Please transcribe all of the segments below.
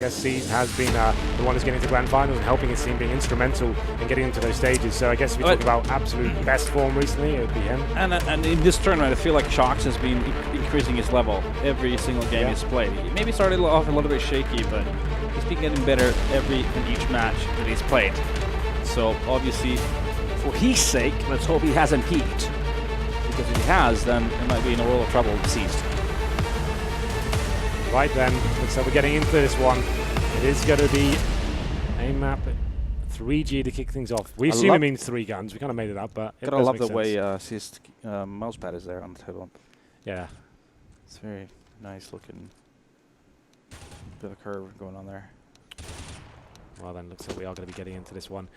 I guess Seized has been the one who's getting to grand finals and helping his team, being instrumental in getting into those stages. So I guess if we talk about absolute best form recently, it would be him. And in this tournament, I feel like shox has been increasing his level every single game he's played. He maybe started off a little bit shaky, but he's been getting better in each match that he's played. So obviously, for his sake, let's hope he hasn't peaked. Because if he has, then it might be in a world of trouble with Seized. Right then, looks like we're getting into this one. It is going to be a map 3G to kick things off. We assume it means 3 guns. We kind of made it up, but it gotta love the sense. way Seized mousepad is there on the table. Yeah. It's very nice looking. Bit of a curve going on there. Well then, looks like we are going to be getting into this one.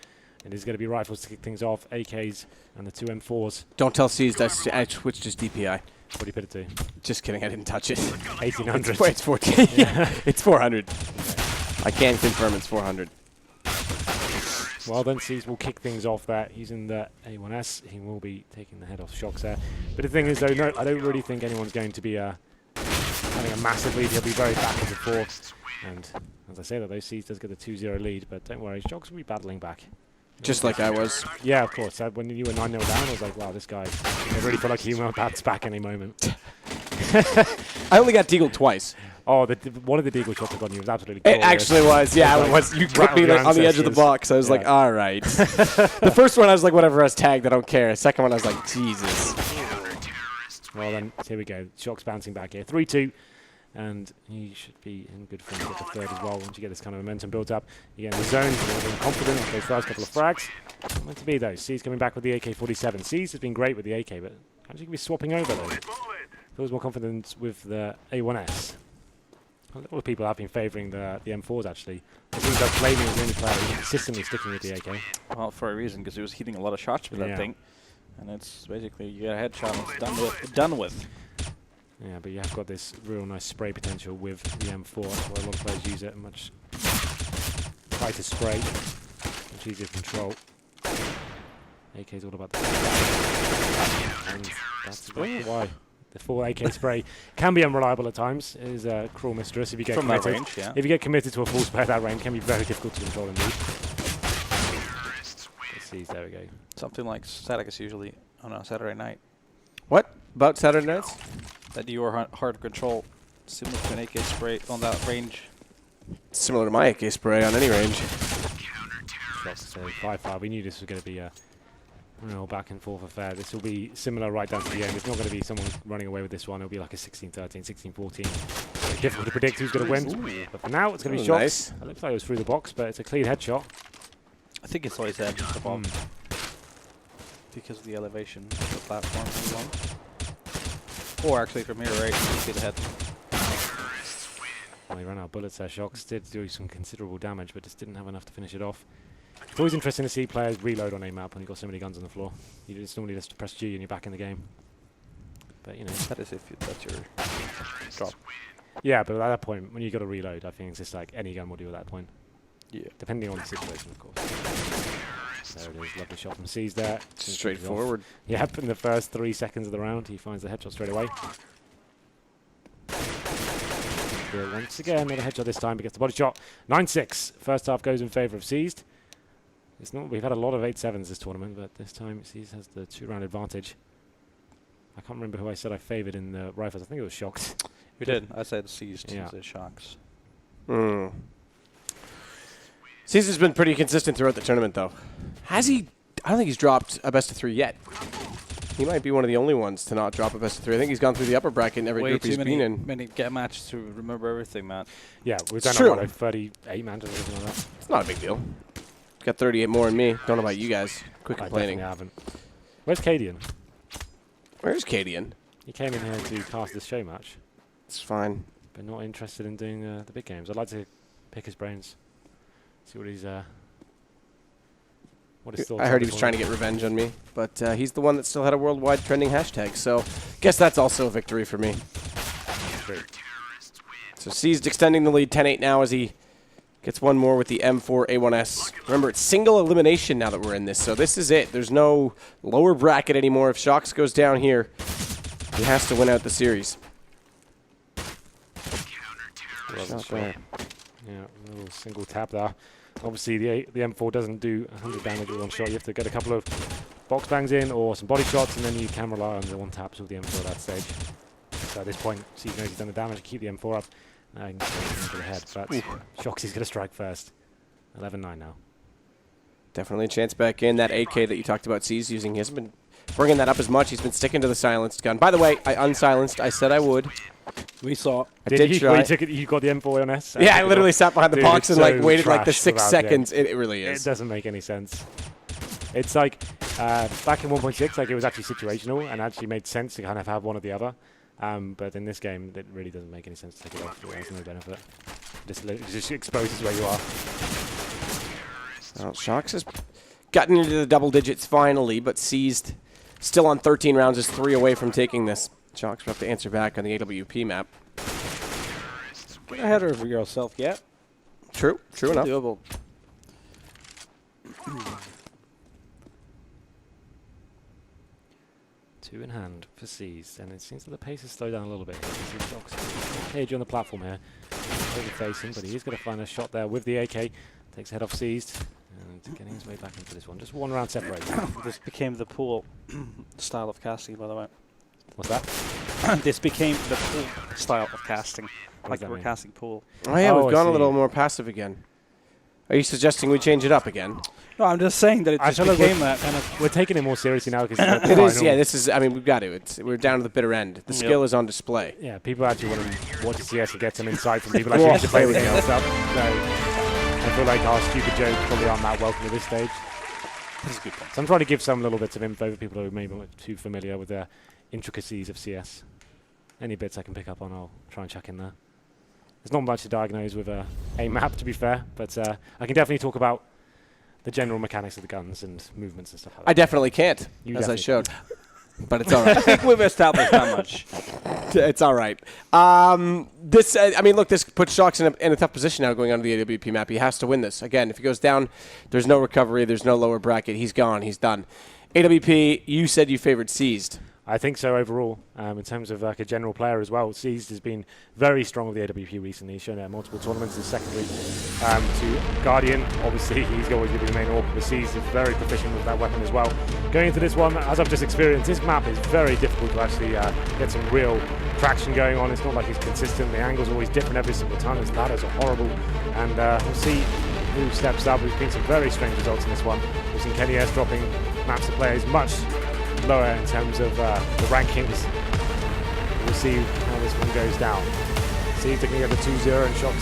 It is going to be rifles to kick things off, AKs and the 2 M4s. Don't tell Seized I switched his DPI. What do you put it to? Just kidding, I didn't touch it. 1800. It's 14. Yeah, it's 400. I can confirm it's 400. Well then, Seized will kick things off there using the A1S. He will be taking the head off shox there. But the thing is though, no, I don't really think anyone's going to be having a massive lead. He'll be very backwards and forth. And as I say that though, Seized does get the 2-0 lead, but don't worry, shox will be battling back. Just like I was. Yeah, of course. When you were 9-0 down, I was like, wow, this guy, I really feel like he will bounce back any moment. I only got deagled twice. Oh, one of the deagle shots on you was absolutely glorious. It actually was, yeah. Like it was. You put me on the edge of the box. I was like, all right. The first one, I was like, whatever, I was tagged, I don't care. The second one, I was like, Jesus. Well then, here we go. shox bouncing back here. 3-2. And he should be in good form to get the third as well once you get this kind of momentum built up. You get in the zone, you're confident with those first couple of frags. Not meant to be though. Seized coming back with the AK-47. Seized has been great with the AK, but actually can be swapping over though. Feels more confident with the A1S. A lot of people have been favouring the M4s actually. It seems like Flaming is the only player who's consistently sticking with the AK. Well, for a reason, because he was hitting a lot of shots with that thing. And it's basically, you get a headshot and it's done with. Yeah, but you have got this real nice spray potential with the M4. That's why a lot of players use it. Much tighter spray, much easier to control. AK is all about the and that's exactly why. The full AK spray can be unreliable at times. It is a cruel mistress if you get from committed. That range, yeah. If you get committed to a full spray at that range, it can be very difficult to control indeed. There we go. Something like static is usually on a Saturday night. What? About Saturday nights? That you are hard to control, similar to an AK spray on that range. Similar to my AK spray on any range. So 5-5. We knew this was going to be a back and forth affair. This will be similar right down to the end. It's not going to be someone running away with this one. It'll be like a 16-13, 16-14. Very difficult to predict who's going to win. Ooh. But for now, it's going to be shox. Nice. It looks like it was through the box, but it's a clean headshot. I think it's always edge of the bomb. Because of the elevation of the platform. Or actually from here, right, you can see the head. Well, he ran out of bullets there. shox did do some considerable damage, but just didn't have enough to finish it off. It's always interesting to see players reload on a map when you've got so many guns on the floor. You just normally just press G and you're back in the game. But, you know. That is if that's your drop. Yeah, but at that point, when you got to reload, I think it's just like any gun will do at that point. Yeah. Depending on the situation, of course. There it is, lovely shot from Seized there. Straightforward. Yep, in the first 3 seconds of the round, he finds the headshot straight away. Once again, not a headshot this time, but gets the body shot. 9-6. First half goes in favour of Seized. It's not. We've had a lot of 8-7s this tournament, but this time Seized has the 2-round advantage. I can't remember who I said I favoured in the rifles. I think it was shox. You did. I said Seized. Yeah. You said shox. Seized has been pretty consistent throughout the tournament, though. Has he? I don't think he's dropped a best of 3 yet. He might be one of the only ones to not drop a best of 3. I think he's gone through the upper bracket in every group he's been in. Many get matches to remember everything, man. Yeah, we've done a 38 man or something like that. It's not a big deal. Got 38 more than me. Don't know about you guys. Quit complaining. I haven't. Where's Cadian? Where's Cadian? He came in here to cast this show match. It's fine. But not interested in doing the big games. I'd like to pick his brains. See what he's what his thoughts are. I heard he was trying to get revenge on me, but he's the one that still had a worldwide trending hashtag, so guess that's also a victory for me. Great. So Seized extending the lead 10-8 now as he gets one more with the M4 A1S. Remember, it's single elimination now that we're in this, so this is it. There's no lower bracket anymore. If shox goes down here, he has to win out the series. Shot there. Yeah, a little single tap there. Obviously, the M4 doesn't do 100 damage with one shot. You have to get a couple of box bangs in or some body shots, and then you can rely on the one taps with the M4 at that stage. So at this point, Seas knows he's done the damage to keep the M4 up. Now he can get into the head, but shox is going to strike first. 11-9 now. Definitely a chance back in. That AK that you talked about, Seas using, he hasn't been bringing that up as much. He's been sticking to the silenced gun. By the way, I unsilenced. I said I would. We saw. I did try. You got the M4 on S? Yeah, I literally sat behind the box and so like waited like the trash 6 without seconds. It really is. It doesn't make any sense. It's like back in 1.6, like it was actually situational and actually made sense to kind of have one or the other. But in this game, it really doesn't make any sense to take it off. There's no benefit. Just exposes where you are. Well, shox has gotten into the double digits finally, but Seized still on 13 rounds, is 3 away from taking this. shox will have to answer back on the AWP map. Get ahead of yourself yet. True enough. Doable. Two in hand for Seas, and it seems that the pace has slowed down a little bit. You can see shox Cage on the platform here, over facing, but he is going to find a shot there with the AK. Takes head off Seized, and getting his way back into this one. Just 1 round separate. This became the pool style of casting, by the way. What's that? This became the pool style of casting. What Like does that we're mean? casting pool. Oh yeah, Oh, we've I gone a see. little more passive again. Are you suggesting we change it up again? No, I'm just saying that it I just feel like became that kind of. We're taking it more seriously now because It is, yeah, this is, I mean, we've got to. We're down to the bitter end. The skill is on display. Yeah, people actually want to watch the CS and get some insight from people actually need to play everything else up. So I feel like our stupid jokes probably aren't that welcome at this stage. That's a good point. So I'm trying to give some little bits of info for people who maybe aren't too familiar with the intricacies of CS. Any bits I can pick up on, I'll try and chuck in there. There's not much to diagnose with a map, to be fair, but I can definitely talk about the general mechanics of the guns and movements and stuff like that. I definitely can't, You as I definitely showed. But it's all right. I think we've established that much. It's all right. This, I mean, look, this puts shox in a tough position now going on to the AWP map. He has to win this. Again, if he goes down, there's no recovery. There's no lower bracket. He's gone. He's done. AWP, you said you favored Seized. I think so overall, in terms of like a general player as well. Seized has been very strong with the AWP recently. He's shown it at multiple tournaments in secondary. To Guardian, obviously he's always going to be the main orb, but Seized is very proficient with that weapon as well. Going into this one, as I've just experienced, this map is very difficult to actually get some real traction going on. It's not like it's consistent. The angles are always different every single time. His ladders are horrible, and we'll see who steps up. We've seen some very strange results in this one. We've seen Kenny S dropping maps to players much lower in terms of the rankings. We'll see how this one goes down. See if they can get the 2-0 and shox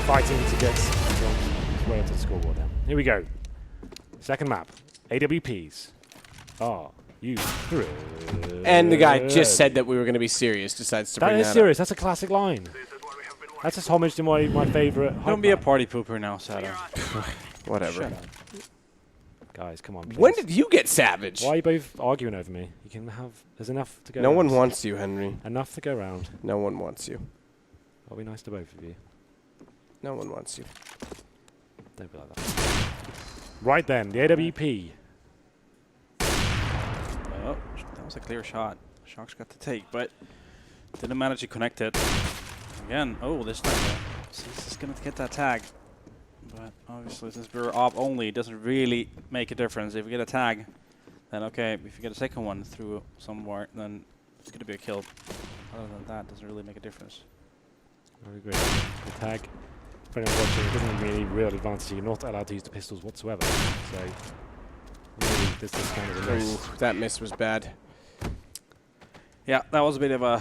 fighting to get his way up to the scoreboard there. Here we go. Second map. AWPs. Are you through? And the guy just said that we were going to be serious, decides to bring That that is up. serious. That's a classic line. That's just homage to my favourite. Don't be a party pooper now, Sato. Whatever. Shut up. Guys, come on, please. When did you get savage? Why are you both arguing over me? You can have... There's enough to go No around. one wants you, Henry. Enough to go around. No one wants you. I'll be nice to both of you. No one wants you. Don't be like that. Right then, the AWP. Oh, that was a clear shot. shox got the take, but didn't manage to connect it. Again, oh, this time Seized is going to get that tag. But obviously, since we're op only, it doesn't really make a difference. If we get a tag, then okay. If you get a second one through somewhere, then it's going to be a kill. Other than that, it doesn't really make a difference. I agree. The tag, for anyone watching, it doesn't really real advantage. You're not allowed to use the pistols whatsoever. So, really, this kind of a miss. Ooh, that miss was bad. Yeah, that was a bit of a,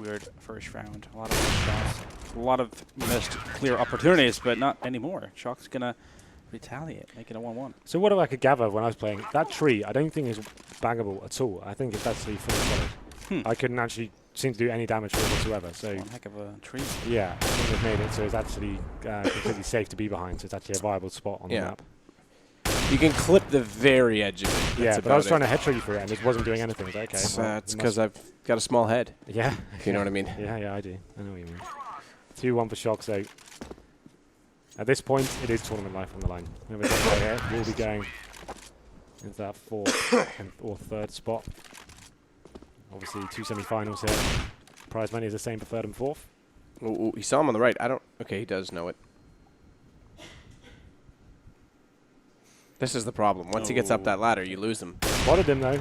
weird first round. A lot of missed shots. A lot of missed clear opportunities, but not anymore. shox's going to retaliate, make it a 1-1. So what I could gather when I was playing, that tree I don't think is bangable at all. I think it's actually fully solid. I couldn't actually seem to do any damage to it whatsoever. So One heck of a tree. yeah, I think they've made it so it's actually completely safe to be behind. So it's actually a viable spot on the map. You can clip the very edge of it. That's Yeah, but I was about trying to head tree for it and it wasn't doing anything. It's okay. well, It's it because must- I've got a small head, Yeah. if you know what I mean. Yeah, I do. I know what you mean. 2-1 for shox. So at this point, it is tournament life on the line. Whoever gets right here will be going into that fourth or third spot. Obviously, 2 semi-finals here. Prize money is the same for third and fourth. Ooh, he saw him on the right. I don't... Okay, he does know it. This is the problem. Once he gets up that ladder, you lose him. Spotted him, though.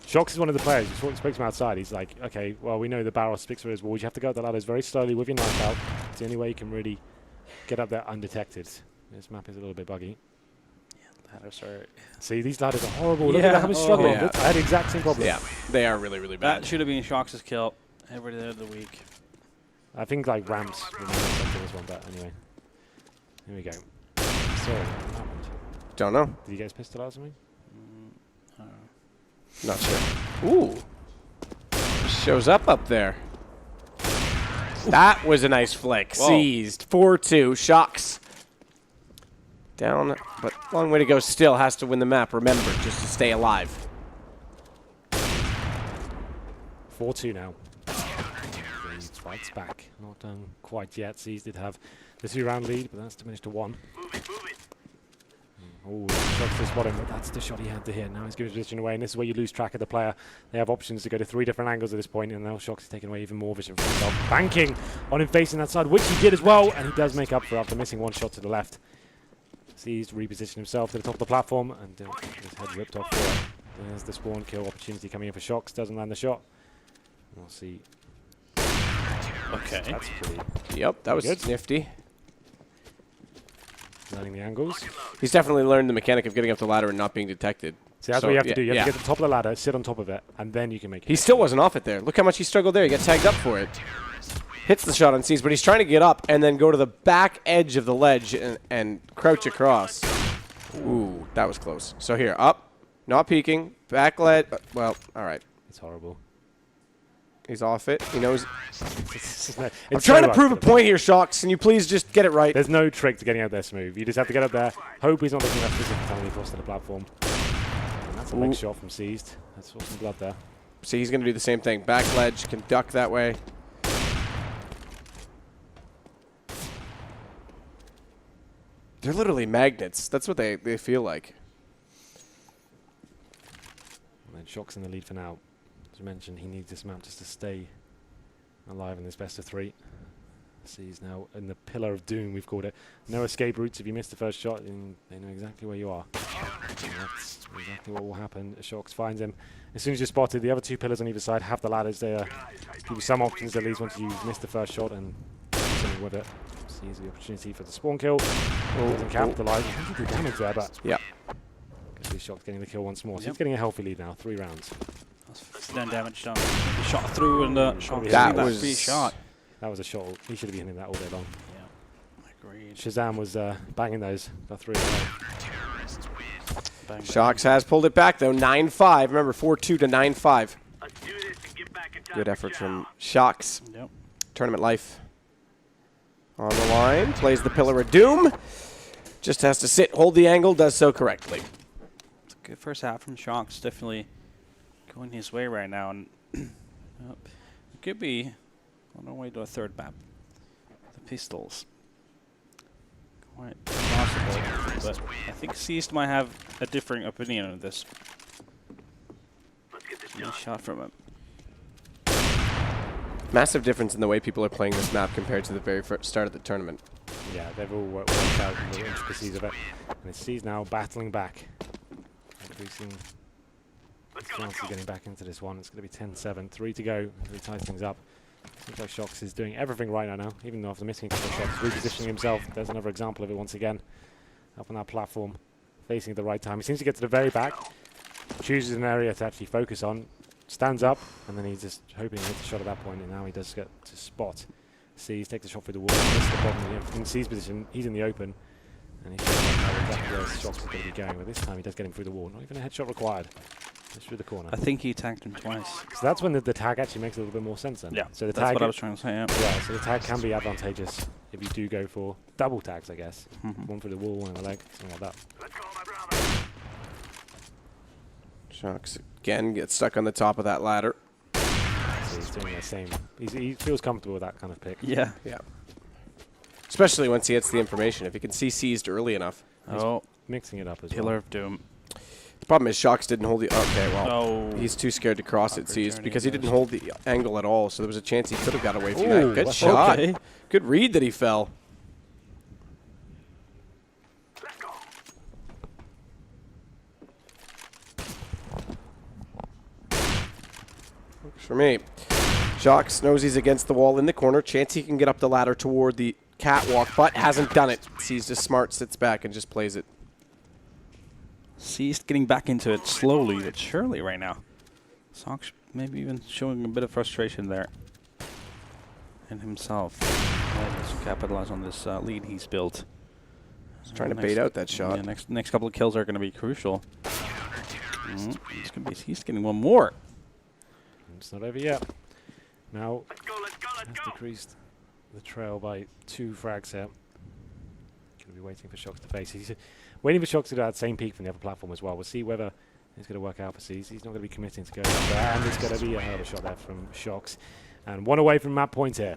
shox is one of the players. He spoke to him outside. He's like, okay, well, we know the barrel sticks for his walls. You have to go up the ladders very slowly with your knife out. It's the only way you can really get up there undetected. This map is a little bit buggy. Yeah, ladders are... See, these ladders are horrible. Look at how much struggle. Yeah. I had the exact same problem. Yeah, they are really, really bad. That should have been shox's kill every day of the week. I think like ramps remember something this one, but anyway. Here we go. Sorry, what happened? Don't know. Did he get his pistol out or something? Not sure. Ooh. Shows up there. That was a nice flick. Whoa. Seized. 4-2. shox. Down, but long way to go. Still has to win the map. Remember, just to stay alive. 4-2 now. Seized fights back. Not done quite yet. Seized did have the 2-round lead, but that's diminished to 1. Oh, shox to spot him, but that's the shot he had to hit. Now he's giving his position away, and this is where you lose track of the player. They have options to go to 3 different angles at this point, and now shox is taking away even more vision from himself. Banking on him facing that side, which he did as well, and he does make up for after missing 1 shot to the left. Seized to reposition himself to the top of the platform, and his head ripped off for it. There's the spawn kill opportunity coming in for shox. Doesn't land the shot. We'll see. Okay. That's pretty Yep, that was good. nifty. Learning the angles. He's definitely learned the mechanic of getting up the ladder and not being detected. See, that's So, what you have to yeah, do. You have yeah. to get to the top of the ladder, sit on top of it, and then you can make it. He still wasn't off it there. Look how much he struggled there. He got tagged up for it. Hits the shot on Seas, but he's trying to get up and then go to the back edge of the ledge and crouch across. Ooh, that was close. So here, up, not peeking, back ledge. Well, all right. It's horrible. He's off it. He knows. It's I'm so trying to hard prove a get point here, shox. Can you please just get it right? There's no trick to getting out there smooth. You just have to get up there, hope he's not looking up specific time when he crosses to the platform. And that's a leg shot from Seized. That's some blood there. See, he's going to do the same thing. Back ledge, can duck that way. They're literally magnets. That's what they feel like. And then shox in the lead for now. As I mentioned, he needs this map just to stay alive in this best of 3. Sees now in the pillar of doom, we've called it. No escape routes. If you miss the first shot, then they know exactly where you are. And that's exactly what will happen. shox finds him. As soon as you're spotted, the other 2 pillars on either side have the ladders there. Give you some options at least once you miss the first shot and do something with it. Sees the opportunity for the spawn kill. Doesn't capitalise. I think he did damage there, but Yeah. shox getting the kill once more. So he's getting a healthy lead now. 3 rounds. That's then damage done. He shot through and shox That that was free shot. That was a shot. He should have been hitting that all day long. Yeah, agreed. Shazam was banging those. Got 3 in a row. Bang, bang. shox has pulled it back, though. 9-5. Remember, 4-2 to 9-5. Good effort from shox. Yep. Tournament life on the line. Plays the Pillar of Doom. Just has to sit, hold the angle, does so correctly. It's a good first half from shox. Definitely going his way right now. And it could be on our way to a 3rd map. The pistols. Quite possible. But I think Seized might have a differing opinion on this. Nice shot from him. Massive difference in the way people are playing this map compared to the very first start of the tournament. Yeah, they've all worked out the intricacies of it. And it's Seized now battling back. Increasing his chance of getting back into this one. It's going to be 10-7. 3 to go. He ties things up. Seems like shox is doing everything right now, even though after missing a couple of shots, repositioning himself. There's another example of it once again. Up on that platform, facing at the right time. He seems to get to the very back, chooses an area to actually focus on, stands up, and then he's just hoping he hits a shot at that point, and now he does get to spot. Sees, takes a shot through the wall, misses the bottom in C's position, he's in the open, and he's exactly where shox is going to be going, but this time he does get him through the wall. Not even a headshot required. Just through the corner. I think he tagged him twice. So that's when the tag actually makes a little bit more sense then. Yeah, So the that's tag what I was trying to say, yeah. Yeah, so the tag can be advantageous if you do go for double tags, I guess. One through the wall, one in the leg, something like that. shox again gets stuck on the top of that ladder. So he's doing the same. He feels comfortable with that kind of pick. Yeah. Yeah. Especially once he gets the information. If he can see Seized early enough. Oh, Mixing it up as Pillar well. of Doom. The problem is shox didn't hold the... Okay, well, Oh. he's too scared to cross it, Seized, Opportunity because he didn't missed. hold the angle at all, so there was a chance he could have got away from Ooh, that. Good well, shot. okay. Good read that he fell. Works for me. shox knows he's against the wall in the corner. Chance he can get up the ladder toward the catwalk, but hasn't done it. Seized is smart, sits back, and just plays it. Seized getting back into it slowly but surely right now. shox maybe even showing a bit of frustration there. And himself. Let's capitalize on this lead he's built. He's trying to bait out that shot. Yeah, next couple of kills are going to be crucial. He's getting one more. It's not over yet. Now, has decreased the trail by 2 frags here. Going to be waiting for shox to face. He's waiting for shox to do that same peak from the upper platform as well. We'll see whether it's going to work out for Seized. He's not going to be committing to go up there. And it's going to be a hell of a shot there from shox. And 1 away from map point here.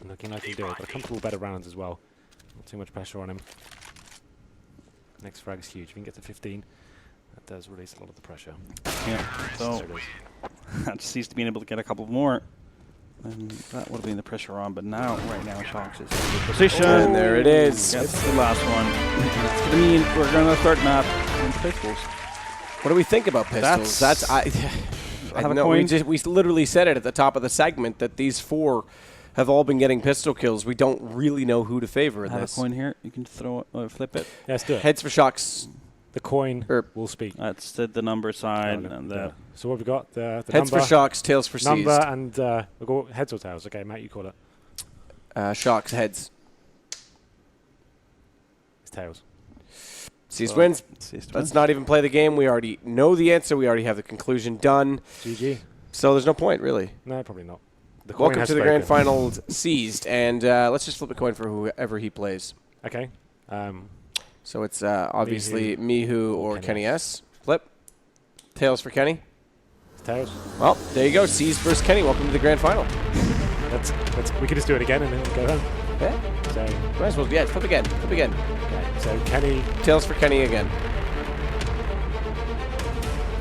Looking like he can do it, but a comfortable better rounds as well. Not too much pressure on him. Next frag is huge. If he can get to 15, that does release a lot of the pressure. Yeah, so There it is. that seems to be able to get a couple more. And that would have been the pressure on, but now, right now, shox is in good position. And there it is. That's the last one. That's going to mean we're going to start map in pistols. What do we think about pistols? I have a know, coin. we literally said it at the top of the segment that these 4 have all been getting pistol kills. We don't really know who to favor in I have this. a coin here. You can throw it, flip it. Yeah, let's do it. Heads for shox. The coin Er, will speak. That's the number side. Oh, no, and no. the So what have we got? The Heads number, for shox, tails for number seized. and we'll go heads or tails. Okay, Matt, you call it. Shox, heads. It's tails. Seized wins. Seized Let's not even play the game. We already know the answer. We already have the conclusion done. GG. So there's no point, really. No, probably not. The coin Welcome has to the spoken. grand finals, Seized. And let's just flip a coin for whoever he plays. Okay. So it's obviously Mihu or Kenny Kenny S. Flip. Tails for Kenny. It's tails. Well, there you go. Seized versus Kenny. Welcome to the grand final. We could just do it again and then go home. Yeah. So, Might as well. Yeah, flip again. Flip again. okay. So Kenny, Tails for Kenny again.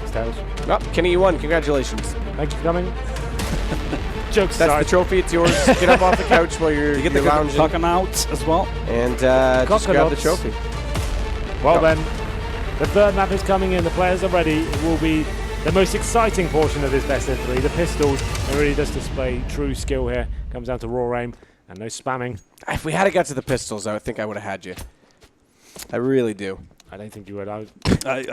it's tails. Oh, Kenny, you won. Congratulations. Thank you for coming. Jokes That's aside. the trophy. It's yours. Get up off the couch while you're, You get you're the lounging. talking out as well. And just grab the Coconuts. trophy. Well Go. then, the third map is coming in. The players are ready. It will be the most exciting portion of this best of 3. The pistols. It really does display true skill here. Comes down to raw aim and no spamming. If we had to get to the pistols, I would think I would have had you. I really do. I don't think you would. I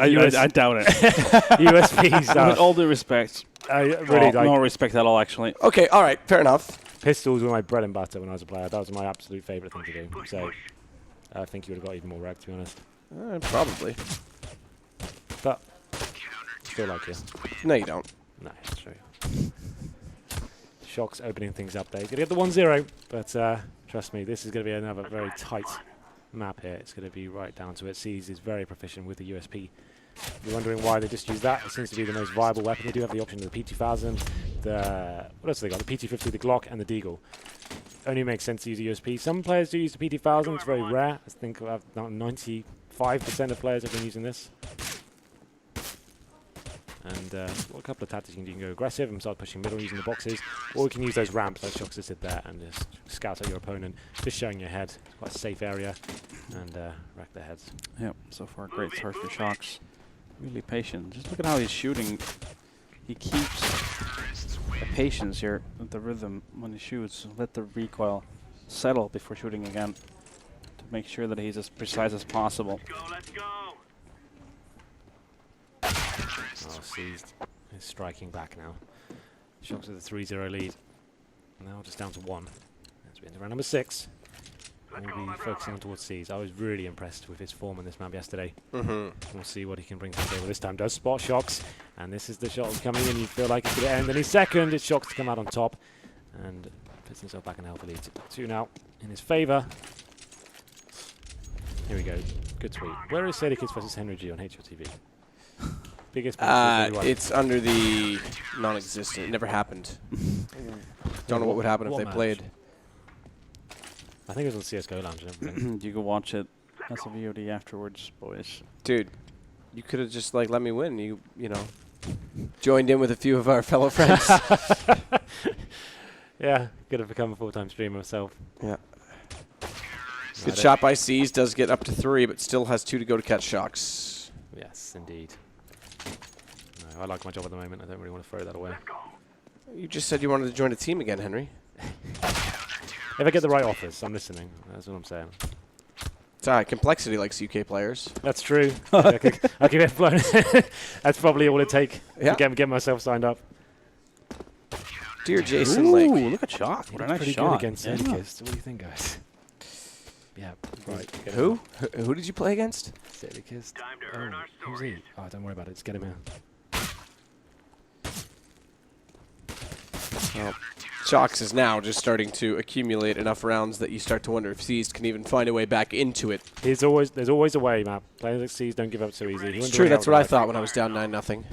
US doubt it. USPs With are all due respect. really no like respect at all, actually. Okay, all right, fair enough. pistols were my bread and butter when I was a player. That was my absolute favourite thing to do. So I think you would have got even more wrecked, to be honest. Probably. But still like you. No, you don't. No, I'll show you. shox opening things up there. He's going to get the 1-0, but trust me, this is going to be another very tight map here. It's going to be right down to it. Seized is very proficient with the USP. You're wondering why they just use that. It seems to be the most viable weapon. They do have the option of the P2000, what else have they got? The PT50, the Glock, and the Deagle. Only makes sense to use a USP. Some players do use the PT1000. It's very rare. I think 95% of players have been using this. And a couple of tactics. You can go aggressive and start pushing middle using the boxes, or you can use those ramps like shox just did there and just scout out your opponent, just showing your head. It's quite a safe area, and wreck their heads. Yep, so far great start for shox. Really patient. Just look at how he's shooting. He keeps the patience here with the rhythm when he shoots. Let the recoil settle before shooting again to make sure that he's as precise as possible. Oh, Seized is striking back now. shox with a 3-0 lead. Now just down to 1. As we enter round number 6. We'll be focusing on towards Seized. I was really impressed with his form on this map yesterday. We'll see what he can bring to the table this time. Does spot shox, and this is the shot coming in. You feel like it's going to end any second. It's shox to come out on top and puts himself back in a healthy lead. 2 now in his favour. Here we go. Good tweet. Where is Sadie Kids versus Henry G on HLTV? Biggest match of everyone. It's under the non-existent. It never happened. Don't know what would happen if What they match? played. I think it was on CSGO Lounge and everything. You can watch it as a VOD afterwards, boys. Dude, You could have just like let me win. You know, joined in with a few of our fellow friends. Yeah, could have become a full-time streamer myself. Yeah. Good shot by Seas. Does get up to 3, but still has 2 to go to catch shox. Yes, indeed. No, I like my job at the moment. I don't really want to throw that away. You just said you wanted to join a team again, Henry. If I get the right offers, I'm listening. That's what I'm saying. It's all right. Complexity likes UK players. That's true. I could get blown. That's probably all it take Yeah. to get myself signed up. Dear Jason Ooh, Lake. look at shox. What a He's nice pretty shot. good against Yeah. Sedicus. What do you think, guys? Yeah, right. get him Who? out. Who did you play against? Sedicus. Who's he? Oh, don't worry about it. Just get him in. Well, shox is now just starting to accumulate enough rounds that you start to wonder if Seized can even find a way back into it. There's always a way, Matt. Players like C's don't give up so easy. It's true. That's what I thought when I was down 9-0.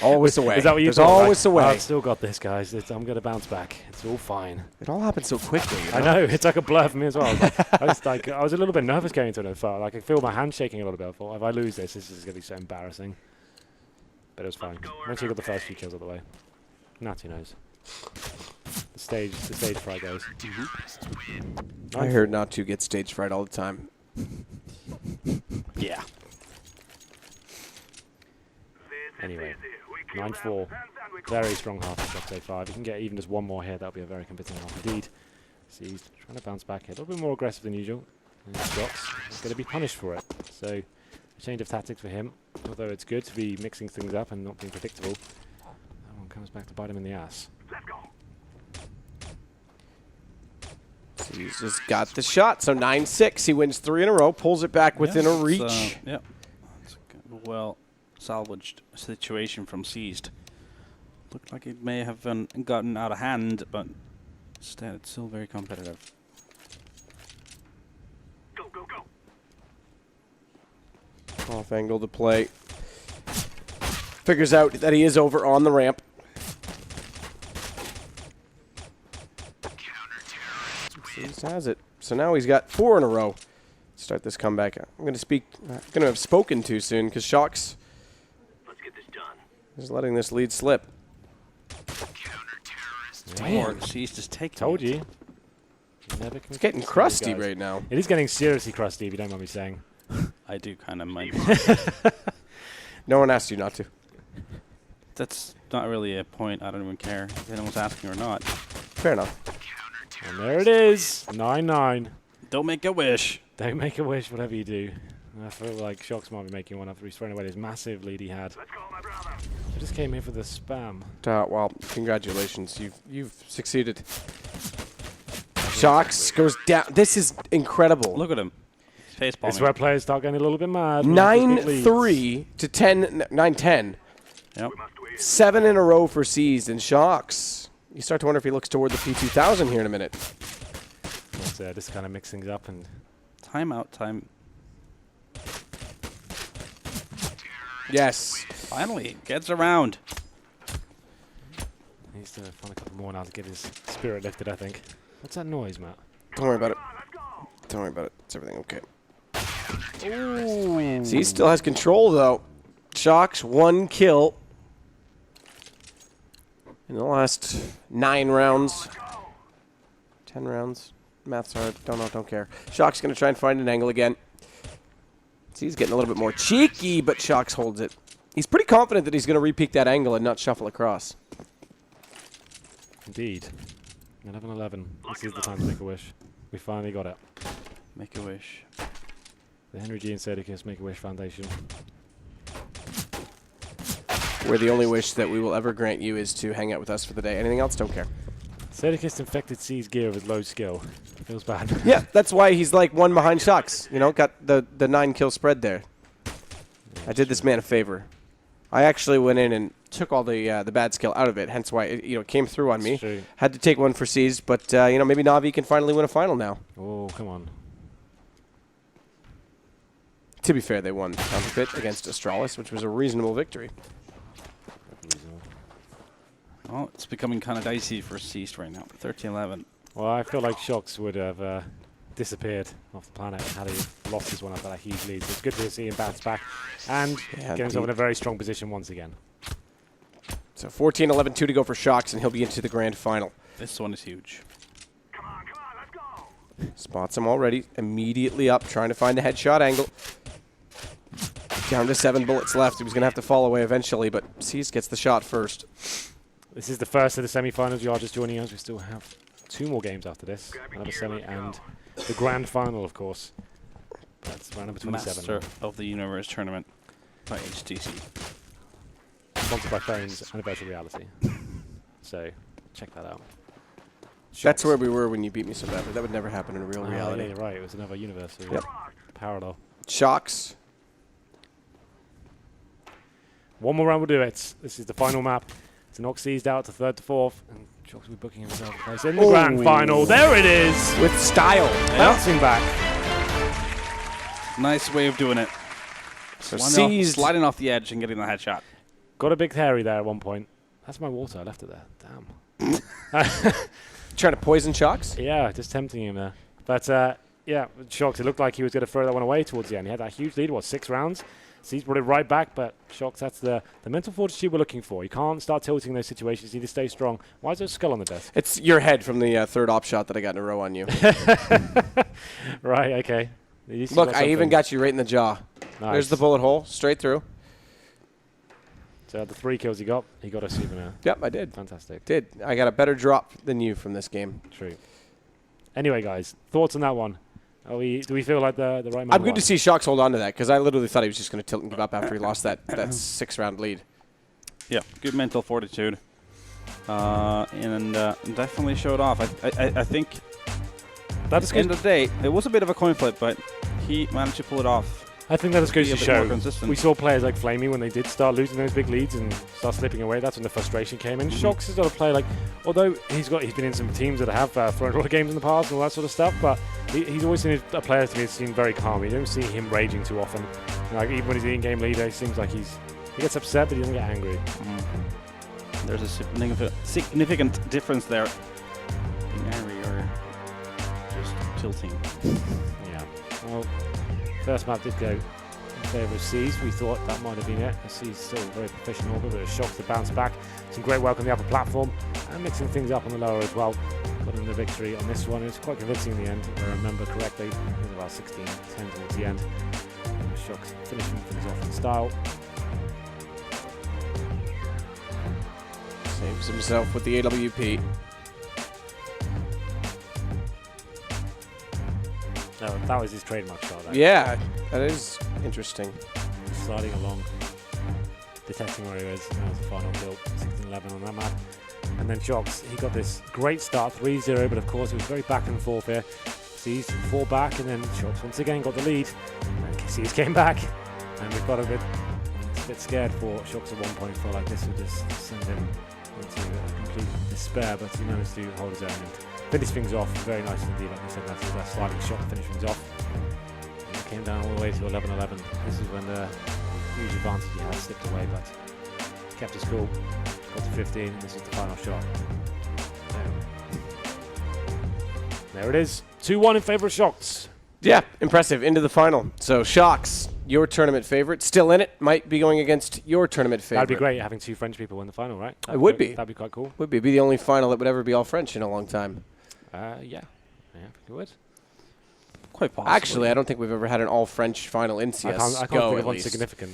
Always a way. Is that what you There's thought? always a way. I've still got this, guys. I'm going to bounce back. It's all fine. It all happened so quickly. You know? I know. It's like a blur for me as well. I was a little bit nervous going into it. I could feel my hand shaking a little bit. I thought, if I lose this is going to be so embarrassing. But it was fine. Once you got the first few kills out of the way. Natty knows. The stage fright goes. I heard not to get stage fright all the time. Yeah. Anyway, 9-4. Very strong half of shox A5. If you can get even just one more here, that'll be a very convincing half indeed. He's trying to bounce back here. A little bit more aggressive than usual. And shox is going to be punished for it. So, a change of tactics for him. Although it's good to be mixing things up and not being predictable. That one comes back to bite him in the ass. So he's just got the shot. So 9-6. He wins 3 in a row. Pulls it back within a reach. Yep. It's a good, well salvaged situation from Seized. Looked like it may have gotten out of hand, but instead it's still very competitive. Off angle to play. Figures out that he is over on the ramp. Seized has it. So now he's got 4 in a row. Start this comeback. I'm going to have spoken too soon because shox is letting this lead slip. Damn, Seized is taking Told it. you. Never It's getting confuse crusty guys. right now. It is getting seriously crusty, if you don't mind me saying. I do kind of mind. No one asked you not to. That's not really a point. I don't even care if anyone's asking or not. Fair enough. And there it is. 9-9. Don't make a wish. Don't make a wish, whatever you do. I feel like shox might be making one after he's thrown away this massive lead he had. I just came here for the spam. Well, congratulations. You've succeeded. shox goes down. This is incredible. Look at him. Face This is where players start getting a little bit mad. 9-3 to 9-10. Yep. 7 in a row for Seized and shox. You start to wonder if he looks toward the P2000 here in a minute. Just kind of mix things up and Timeout time. Yes. Finally, gets around. he needs to find a couple more now to get his spirit lifted, I think. What's that noise, Matt? Don't worry about it. Don't worry about it. It's everything okay. Ooh. He still has control, though. shox, 1 kill in the last 9 rounds. 10 rounds. Math's hard. Don't know. Don't care. shox going to try and find an angle again. He's getting a little bit more cheeky, but shox holds it. He's pretty confident that he's going to re-peek that angle and not shuffle across. Indeed. 11-11. This is the time to make a wish. We finally got it. Make a wish. The Henry G and Sedicus Make-A-Wish Foundation. Where the only wish that we will ever grant you is to hang out with us for the day. Anything else? Don't care. Sedicus infected C's gear with low skill. Feels bad. Yeah, that's why he's like 1 behind shox. You know, got the 9-kill spread there. I did this man a favor. I actually went in and took all the bad skill out of it. Hence why it came through on me. True. Had to take one for Seized, but maybe Na'Vi can finally win a final now. Oh, come on. To be fair, they won Counterfeit against Astralis, which was a reasonable victory. Well, it's becoming kind of dicey for Seized right now. 13-11. Well, I feel like shox would have disappeared off the planet and had he lost this one after that huge lead. So it's good to see him bounce back and get himself in a very strong position once again. So 14-11-2 to go for shox, and he'll be into the grand final. This one is huge. Come on, let's go. Spots him already. Immediately up, trying to find a headshot angle. Down to 7 bullets left. He was going to have to fall away eventually, but Seas gets the shot first. This is the first of the semi-finals. You are just joining us. We still have 2 more games after this. Another semi and the grand final, of course. That's round number 27. Master of the Universe tournament by HTC. Sponsored by Phones and Virtual Reality. So, check that out. That's Shox. where we were when you beat me so badly. That would never happen in real Yeah, reality. you're right. It was another universe. So Yep. Parallel. shox. One more round will do it. This is the final map. To knock Seized out to 3rd to 4th. And Shox will be booking himself a place in the grand final. There it is! With style. Bouncing back. Nice way of doing it. So Sliding Seized. off the edge and getting the headshot. Got a big Harry there at one point. That's my water. I left it there. Damn. Trying to poison shox. Yeah, just tempting him there. But, yeah, Shox, it looked like he was going to throw that one away towards the end. He had that huge lead, 6 rounds? Seized brought it right back, but Shox, that's the mental fortitude we're looking for. You can't start tilting those situations. You need to stay strong. Why is there a skull on the desk? It's your head from the third op shot that I got in a row on you. Right, okay. At least you Look, got I even something. got you right in the jaw. Nice. There's the bullet hole, straight through. So the 3 kills he got a souvenir. Yep, I did. Fantastic. Did. I got a better drop than you from this game. True. Anyway, guys, thoughts on that one? Do we feel like the right man I'm good won? to see shox hold on to that, because I literally thought he was just going to tilt and give up after he lost that 6-round lead. Yeah, good mental fortitude. And definitely showed off. I think That is at the end good. of the day, it was a bit of a coin flip, but he managed to pull it off. I think that just goes Be to a bit more show. consistent. We saw players like Flamey when they did start losing those big leads and start slipping away. That's when the frustration came in. Shox is not a player like, although he's been in some teams that have thrown a lot of games in the past and all that sort of stuff, but he's always been a player to me that seems very calm. You don't see him raging too often. Like even when he's the in-game leader, it seems like he gets upset, but he doesn't get angry. There's a significant difference there. Being angry or just tilting. Yeah. Well, first map did go in favour of Seas. We thought that might have been it. Seas still very proficient orbit, but a Shox to bounce back. Some great work on the upper platform and mixing things up on the lower as well. Got in the victory on this one. It was quite convincing in the end, if I remember correctly. It was about 16-10 towards the end. Shox finishing things off in style. Saves himself with the AWP. No, that was his trademark shot. That. Yeah, that is interesting. Sliding along, detecting where he is. That was the final kill, 16-11 on that map. And then Shox, he got this great start, 3-0, but of course it was very back and forth here. Seas fall back, and then Shox once again got the lead. And Seas came back, and we've got a bit scared for Shox at one point. Felt like this would just send him into complete despair, but he managed to hold his own and finish things off very nice indeed. Like I said, that's his sliding shot to finish things off. And it came down all the way to 11-11. This is when the huge advantage he had slipped away, but kept his cool. Got to 15, and this is the final shot. There it is. 2-1 in favour of Shox. Yeah, impressive. Into the final. So shox, your tournament favorite, still in it. Might be going against your tournament favorite. That'd be great having 2 French people in the final, right? It would be. That'd be quite cool. Would be the only final that would ever be all French in a long time. Yeah. Yeah, I think it would. Quite possible. Actually, I don't think we've ever had an all French final in CS:GO. I can't think at of one least. significant.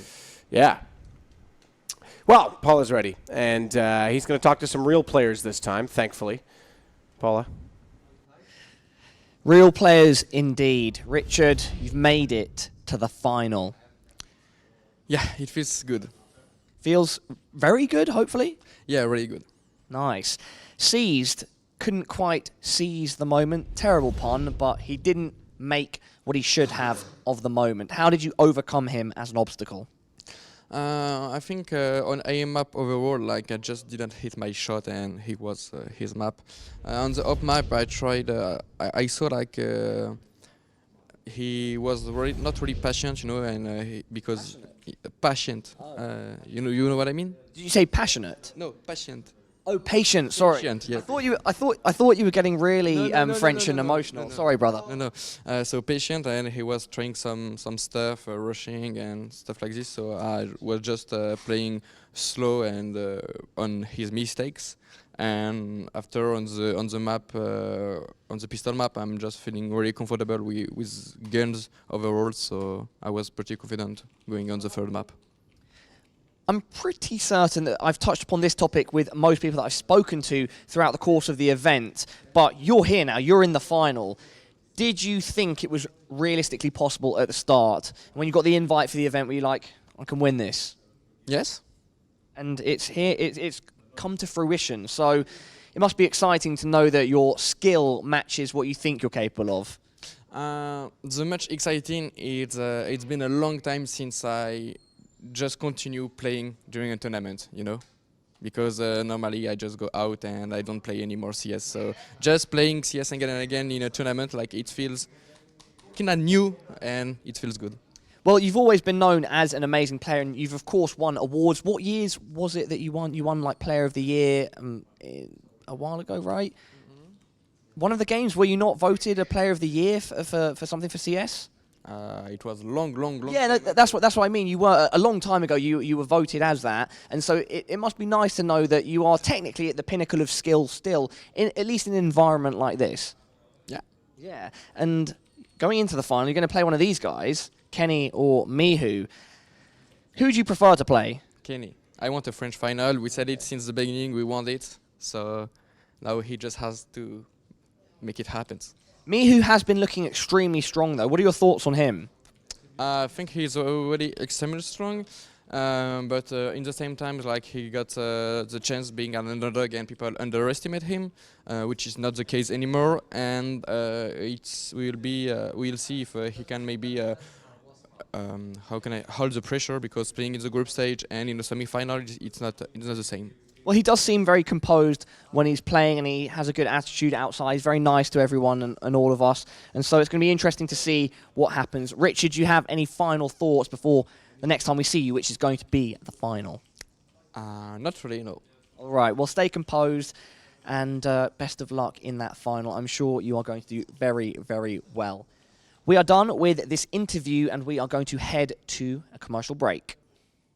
Yeah. Well, Paula's ready, and he's going to talk to some real players this time, thankfully. Paula. Real players indeed. Richard, you've made it to the final. Yeah, it feels good. Feels very good, hopefully. Yeah, really good. Nice. Seized, couldn't quite seize the moment. Terrible pun, but he didn't make what he should have of the moment. How did you overcome him as an obstacle? I think on A map overall, like I just didn't hit my shot, and he was his map. On the up map, I tried. I saw like he was not really patient, you know, and patient. You know what I mean? Did you say passionate? No, patient. Oh, patient. Sorry. Patient, yeah. I thought you were getting really No, French and no, emotional. no, no. Sorry, brother. No. So patient, and he was trying some stuff, rushing and stuff like this. So I was just playing slow and on his mistakes. And after on the map, on the pistol map, I'm just feeling really comfortable with guns overall. So I was pretty confident going on the third map. I'm pretty certain that I've touched upon this topic with most people that I've spoken to throughout the course of the event, but you're here now, you're in the final. Did you think it was realistically possible at the start? When you got the invite for the event, were you like, I can win this? Yes. And it's here, it's come to fruition. So it must be exciting to know that your skill matches what you think you're capable of. The much exciting is it's been a long time since I just continue playing during a tournament, you know, because normally I just go out and I don't play any more CS. So just playing CS again and again in a tournament, like it feels kind of new and it feels good. Well, you've always been known as an amazing player, and you've of course won awards. What years was it that you won? You won like Player of the Year a while ago, right? Mm-hmm. One of the games, were you not voted a Player of the Year for something for CS? It was long. Yeah, no, that's what I mean. You were a long time ago. You were voted as that, and so it must be nice to know that you are technically at the pinnacle of skill still, at least in an environment like this. Yeah. Yeah, and going into the final, you're going to play one of these guys, Kenny or Mihu. Who do you prefer to play? Kenny. I want a French final. We said it since the beginning. We want it. So now he just has to make it happen. Mihu has been looking extremely strong, though. What are your thoughts on him? I think he's already extremely strong, but in the same time, like he got the chance being an underdog, and people underestimate him, which is not the case anymore. And we'll see if he can maybe how can I hold the pressure, because playing in the group stage and in the semi-final, it's not the same. Well, he does seem very composed when he's playing, and he has a good attitude outside. He's very nice to everyone and all of us. And so it's going to be interesting to see what happens. Richard, do you have any final thoughts before the next time we see you, which is going to be the final? Not really, no. All right, well, stay composed, and best of luck in that final. I'm sure you are going to do very, very well. We are done with this interview, and we are going to head to a commercial break.